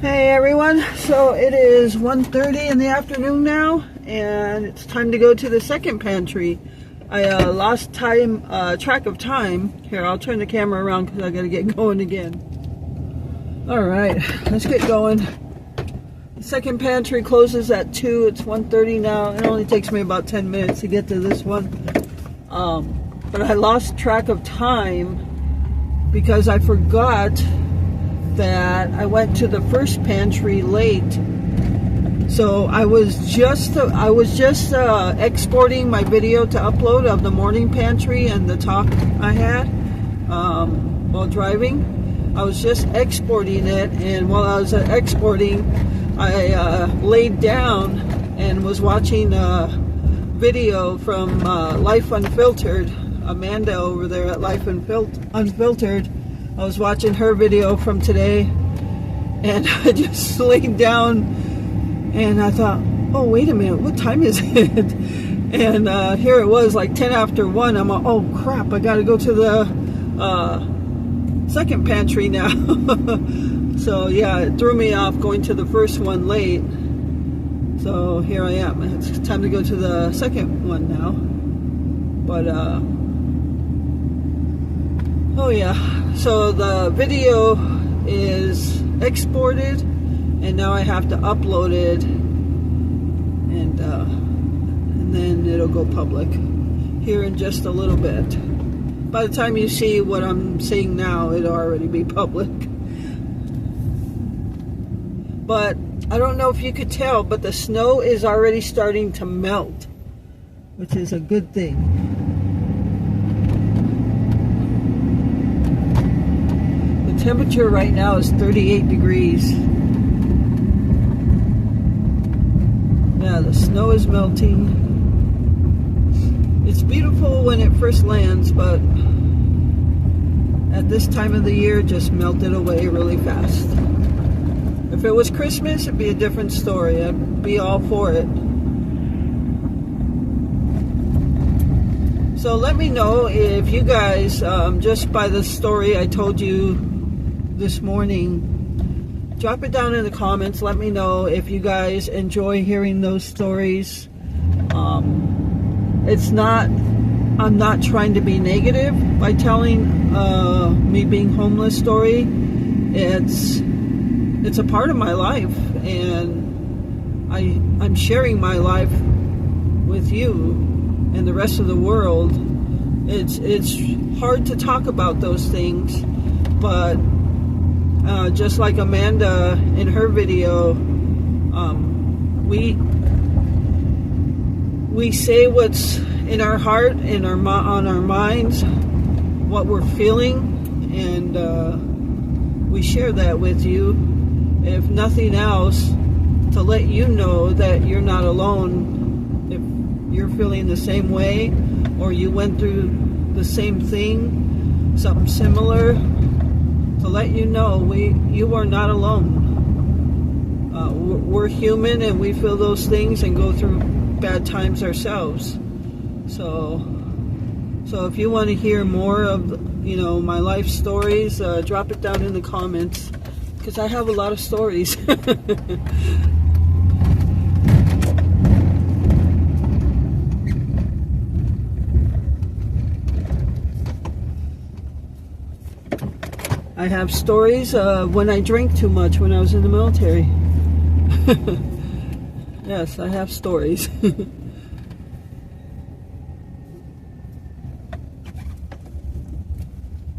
Hey everyone, so it is 1:30 in the afternoon now, and it's time to go to the second pantry. I lost track of time. Here, I'll turn the camera around because I gotta get going again. Alright, let's get going. The second pantry closes at 2. It's 1:30 now. It only takes me about 10 minutes to get to this one. But I lost track of time because I forgot that I went to the first pantry late. So I was just exporting my video to upload of the morning pantry and the talk I had while driving. I was just exporting it, and while I was exporting, I laid down and was watching a video from Life Unfiltered. Amanda over there at Life Unfiltered. I was watching her video from today, and I just laid down and I thought, oh wait a minute, what time is it? And here it was like 10 after 1. I'm like, oh crap, I gotta go to the second pantry now. So yeah, it threw me off going to the first one late. So here I am. It's time to go to the second one now. But oh yeah, so the video is exported and now I have to upload it, and then it'll go public here in just a little bit. By the time you see what I'm saying now, it'll already be public. But I don't know if you could tell, but the snow is already starting to melt, which is a good thing. Temperature right now is 38 degrees. Yeah, the snow is melting. It's beautiful when it first lands, but at this time of the year, it just melted away really fast. If it was Christmas, it'd be a different story. I'd be all for it. So let me know if you guys, just by the story I told you this morning, drop it down in the comments. Let me know if you guys enjoy hearing those stories. I'm not trying to be negative by telling me being homeless story. It's a part of my life, and I'm sharing my life with you and the rest of the world. It's hard to talk about those things, but just like Amanda in her video, we say what's in our heart, on our minds, what we're feeling, and we share that with you. If nothing else, to let you know that you're not alone. If you're feeling the same way, or you went through the same thing, something similar, to let you know you are not alone. We're human, and we feel those things and go through bad times ourselves. So if you want to hear more of my life stories, drop it down in the comments, because I have a lot of stories. I have stories of when I drank too much when I was in the military. Yes, I have stories.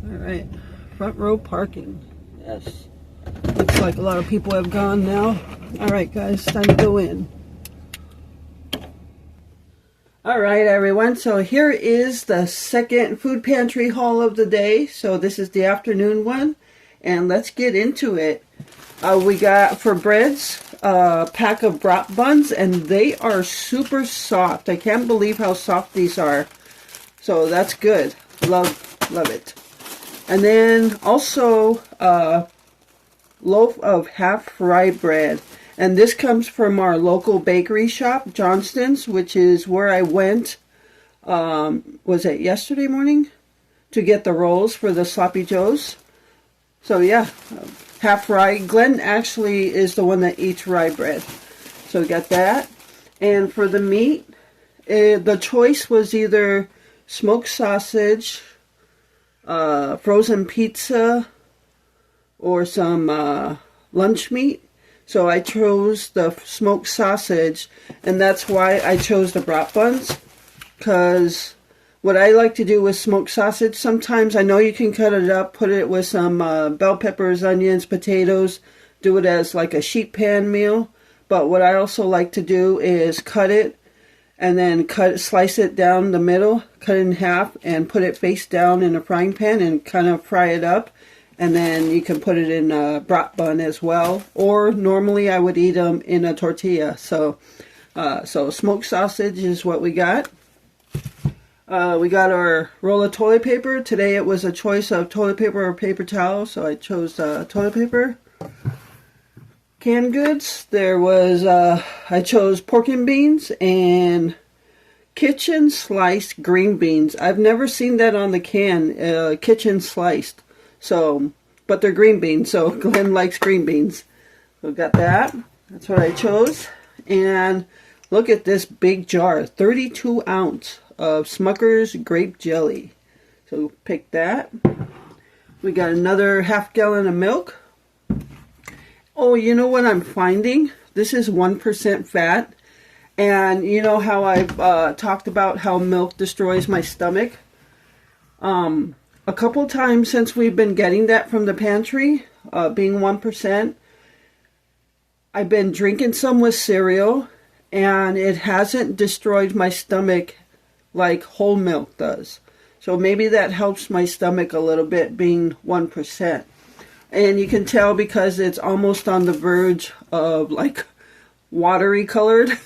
Alright, front row parking. Yes. Looks like a lot of people have gone now. Alright guys, time to go in. Alright everyone, so here is the second food pantry haul of the day. So this is the afternoon one, and let's get into it. We got for breads a pack of brat buns, and they are super soft. I can't believe how soft these are. So that's good. Love it. And then also a loaf of half rye bread. And this comes from our local bakery shop, Johnston's, which is where I went, was it yesterday morning, to get the rolls for the Sloppy Joes. So yeah, half rye. Glenn actually is the one that eats rye bread. So we got that. And for the meat, the choice was either smoked sausage, frozen pizza, or some lunch meat. So I chose the smoked sausage, and that's why I chose the brat buns, because what I like to do with smoked sausage, sometimes I know you can cut it up, put it with some bell peppers, onions, potatoes, do it as like a sheet pan meal. But what I also like to do is cut it and then slice it down the middle, cut it in half, and put it face down in a frying pan and kind of fry it up. And then you can put it in a brat bun as well. Or normally I would eat them in a tortilla. So smoked sausage is what we got. We got our roll of toilet paper. Today it was a choice of toilet paper or paper towel. So I chose toilet paper. Canned goods. There was, I chose pork and beans and kitchen sliced green beans. I've never seen that on the can, kitchen sliced. So, but they're green beans, so Glenn likes green beans. So got that. That's what I chose. And look at this big jar, 32 ounce of Smucker's grape jelly. So pick that. We got another half gallon of milk. Oh, you know what I'm finding? This is 1% fat. And you know how I've talked about how milk destroys my stomach? A couple times since we've been getting that from the pantry, being 1%, I've been drinking some with cereal, and it hasn't destroyed my stomach like whole milk does. So maybe that helps my stomach a little bit, being 1%. And you can tell because it's almost on the verge of like watery colored.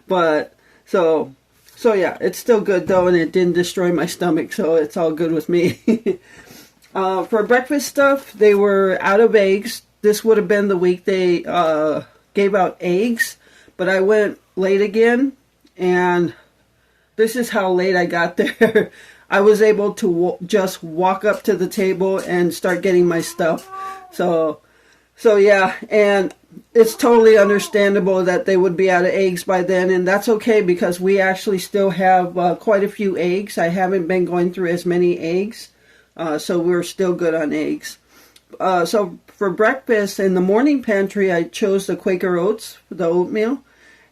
But so yeah, it's still good though, and it didn't destroy my stomach, so it's all good with me. For breakfast stuff, they were out of eggs. This would have been the week they gave out eggs, but I went late again, and this is how late I got there. I was able to just walk up to the table and start getting my stuff. So yeah, and it's totally understandable that they would be out of eggs by then, and that's okay because we actually still have quite a few eggs. I haven't been going through as many eggs, so we're still good on eggs. So for breakfast in the morning pantry, I chose the Quaker Oats, the oatmeal,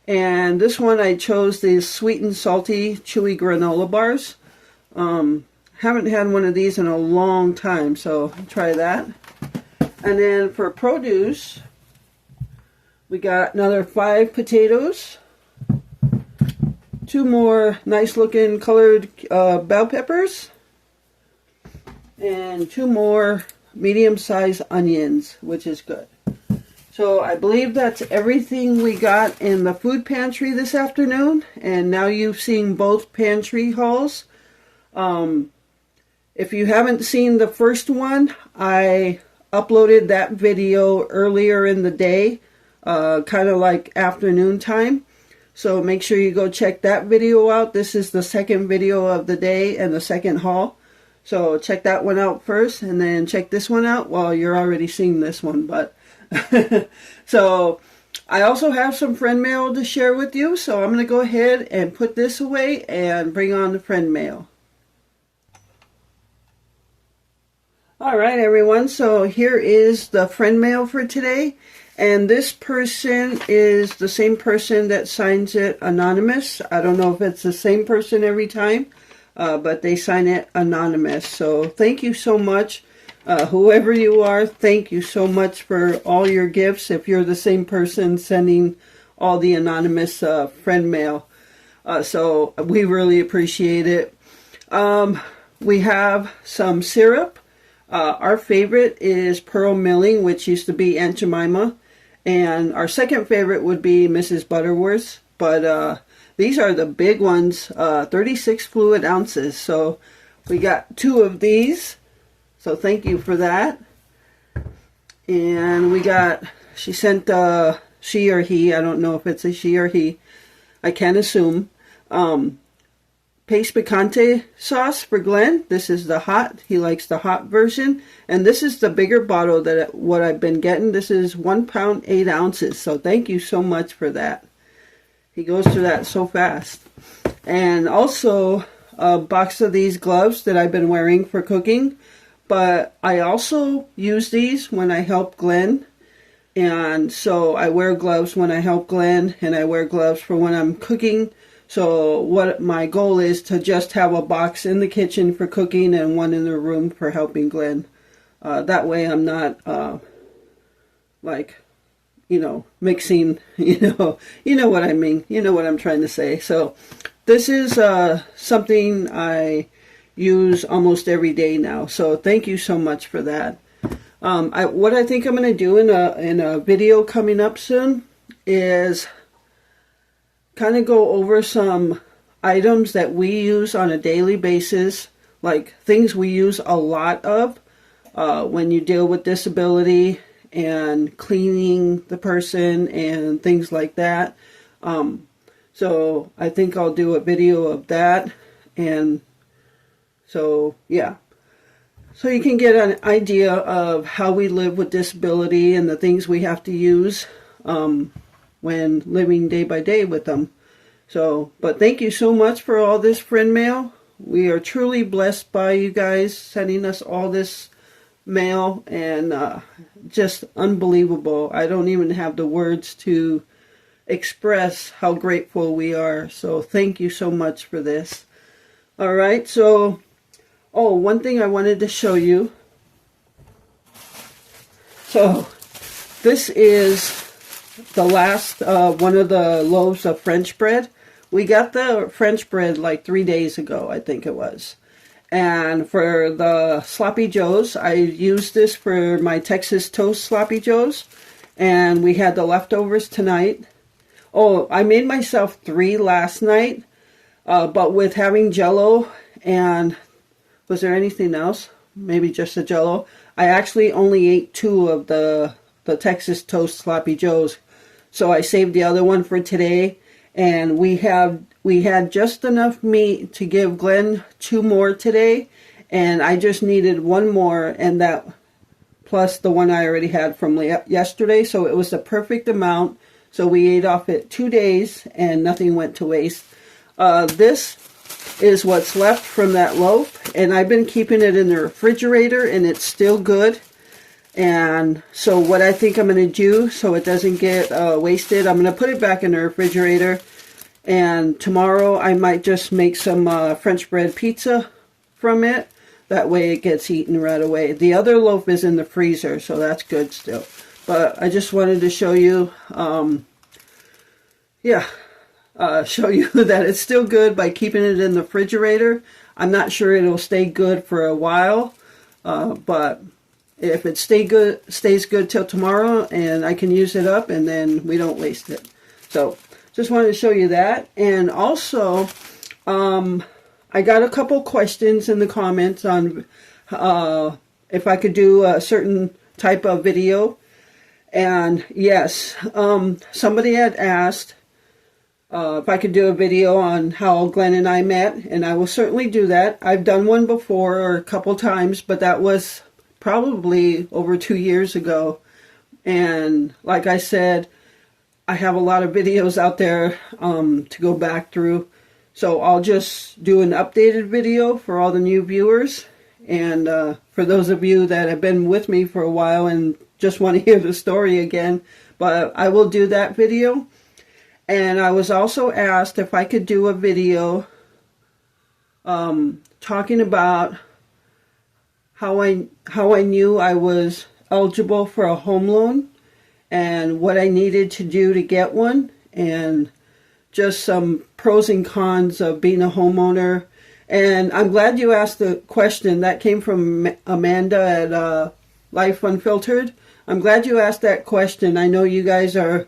and this one I chose these sweet and salty chewy granola bars. Haven't had one of these in a long time, so I'll try that. And then for produce, we got another 5 potatoes, 2 more nice looking colored bell peppers, and 2 more medium-sized onions, which is good. So I believe that's everything we got in the food pantry this afternoon. And now you've seen both pantry hauls. If you haven't seen the first one, I uploaded that video earlier in the day, kind of like afternoon time. So make sure you go check that video out. This is the second video of the day and the second haul. So check that one out first, and then check this one out. Well, you're already seeing this one, but so I also have some friend mail to share with you. So I'm going to go ahead and put this away and bring on the friend mail. All right, everyone. So here is the friend mail for today. And this person is the same person that signs it anonymous. I don't know if it's the same person every time, but they sign it anonymous. So thank you so much. Whoever you are, thank you so much for all your gifts. If you're the same person sending all the anonymous friend mail. So we really appreciate it. We have some syrup. Our favorite is Pearl Milling, which used to be Aunt Jemima. And our second favorite would be Mrs. Butterworth. But these are the big ones, 36 fluid ounces. So we got 2 of these. So thank you for that. And we got, she sent she or he, I don't know if it's a she or he, I can't assume, paste picante sauce for Glenn. This is the hot. He likes the hot version. And this is the bigger bottle that what I've been getting. This is 1 pound, 8 ounces. So thank you so much for that. He goes through that so fast. And also a box of these gloves that I've been wearing for cooking. But I also use these when I help Glenn. And so I wear gloves when I help Glenn, and I wear gloves for when I'm cooking. So what my goal is to just have a box in the kitchen for cooking and one in the room for helping Glenn. That way I'm not like, you know, mixing, you know what I mean. You know what I'm trying to say. So this is something I use almost every day now. So thank you so much for that. What I think I'm going to do in a video coming up soon is kind of go over some items that we use on a daily basis, like things we use a lot of when you deal with disability and cleaning the person and things like that. So I think I'll do a video of that, and so yeah. So you can get an idea of how we live with disability and the things we have to use when living day by day with them. So, but thank you so much for all this friend mail. We are truly blessed by you guys sending us all this mail, and just unbelievable. I don't even have the words to express how grateful we are. So thank you so much for this. All right, so oh, one thing I wanted to show you. So, this is the last one of the loaves of French bread. We got the French bread like 3 days ago, I think it was. And for the Sloppy Joes, I used this for my Texas Toast Sloppy Joes. And we had the leftovers tonight. Oh, I made myself 3 last night. But with having Jell-O and... was there anything else? Maybe just the Jell-O. I actually only ate 2 of the Texas Toast Sloppy Joes. So I saved the other one for today. And we had just enough meat to give Glenn 2 more today. And I just needed 1 more, and that plus the one I already had from yesterday. So it was the perfect amount. So we ate off it 2 days and nothing went to waste. This is what's left from that loaf, and I've been keeping it in the refrigerator, and it's still good. And so what I think I'm going to do so it doesn't get wasted, I'm going to put it back in the refrigerator, and tomorrow I might just make some French bread pizza from it. That way it gets eaten right away. The other loaf is in the freezer, so that's good still. But I just wanted to show you, show you that it's still good by keeping it in the refrigerator. I'm not sure it'll stay good for a while, but if it stays good till tomorrow, and I can use it up, and then we don't waste it. So just wanted to show you that. And also, I got a couple questions in the comments on if I could do a certain type of video. And yes, somebody had asked if I could do a video on how Glenn and I met, and I will certainly do that. I've done one before, or a couple times, but that was probably over 2 years ago. And like I said, I have a lot of videos out there to go back through. So I'll just do an updated video for all the new viewers. And for those of you that have been with me for a while and just want to hear the story again, but I will do that video. And I was also asked if I could do a video talking about how I knew I was eligible for a home loan and what I needed to do to get one, and just some pros and cons of being a homeowner. And I'm glad you asked the question. That came from Amanda at Life Unfiltered. I'm glad you asked that question. I know you guys are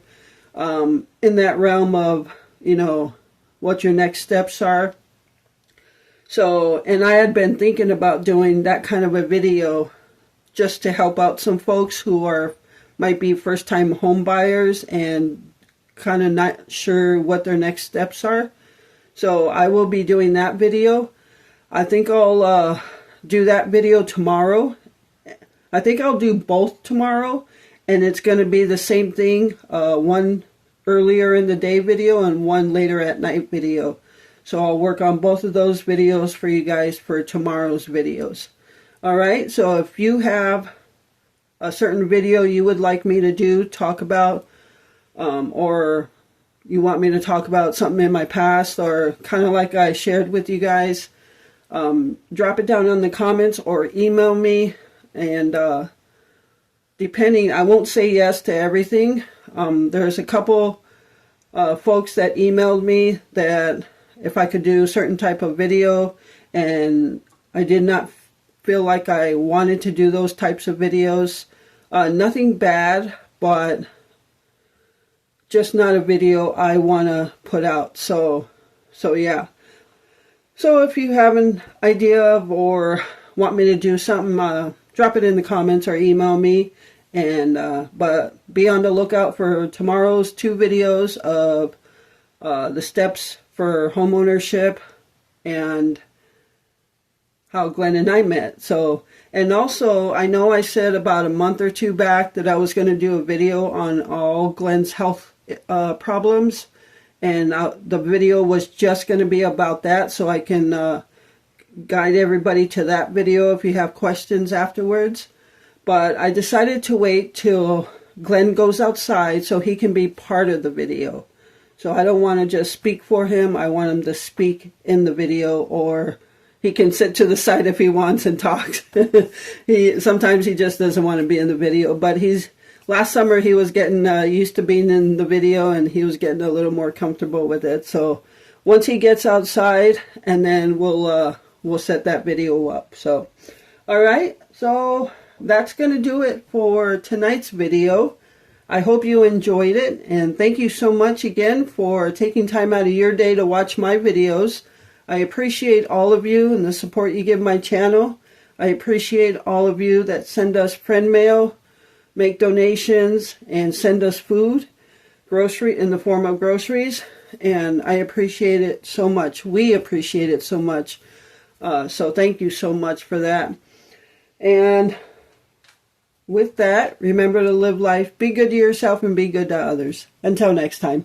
in that realm of, you know, what your next steps are. So, and I had been thinking about doing that kind of a video just to help out some folks who might be first-time home buyers and kind of not sure what their next steps are. So I will be doing that video. I think I'll do that video tomorrow. I think I'll do both tomorrow, and it's going to be the same thing, one earlier in the day video and one later at night video. So I'll work on both of those videos for you guys for tomorrow's videos. Alright, so if you have a certain video you would like me to do, talk about, or you want me to talk about something in my past, or kind of like I shared with you guys, drop it down in the comments or email me. And depending, I won't say yes to everything. There's a couple folks that emailed me that if I could do a certain type of video, and I did not feel like I wanted to do those types of videos. Nothing bad, but just not a video I want to put out. So yeah. So if you have an idea of or want me to do something, drop it in the comments or email me. And but be on the lookout for tomorrow's 2 videos of the steps for homeownership and how Glenn and I met. So, and also I know I said about a month or 2 back that I was going to do a video on all Glenn's health problems, and the video was just going to be about that, so I can guide everybody to that video if you have questions afterwards. But I decided to wait till Glenn goes outside so he can be part of the video. So I don't want to just speak for him. I want him to speak in the video, or he can sit to the side if he wants and talk. Sometimes he just doesn't want to be in the video. But last summer he was getting used to being in the video, and he was getting a little more comfortable with it. So once he gets outside, and then we'll set that video up. So, all right. So that's going to do it for tonight's video. I hope you enjoyed it, and thank you so much again for taking time out of your day to watch my videos. I appreciate all of you and the support you give my channel. I appreciate all of you that send us friend mail, make donations, and send us food, in the form of groceries, and I appreciate it so much. We appreciate it so much. So thank you so much for that. And with that, remember to live life, be good to yourself, and be good to others. Until next time.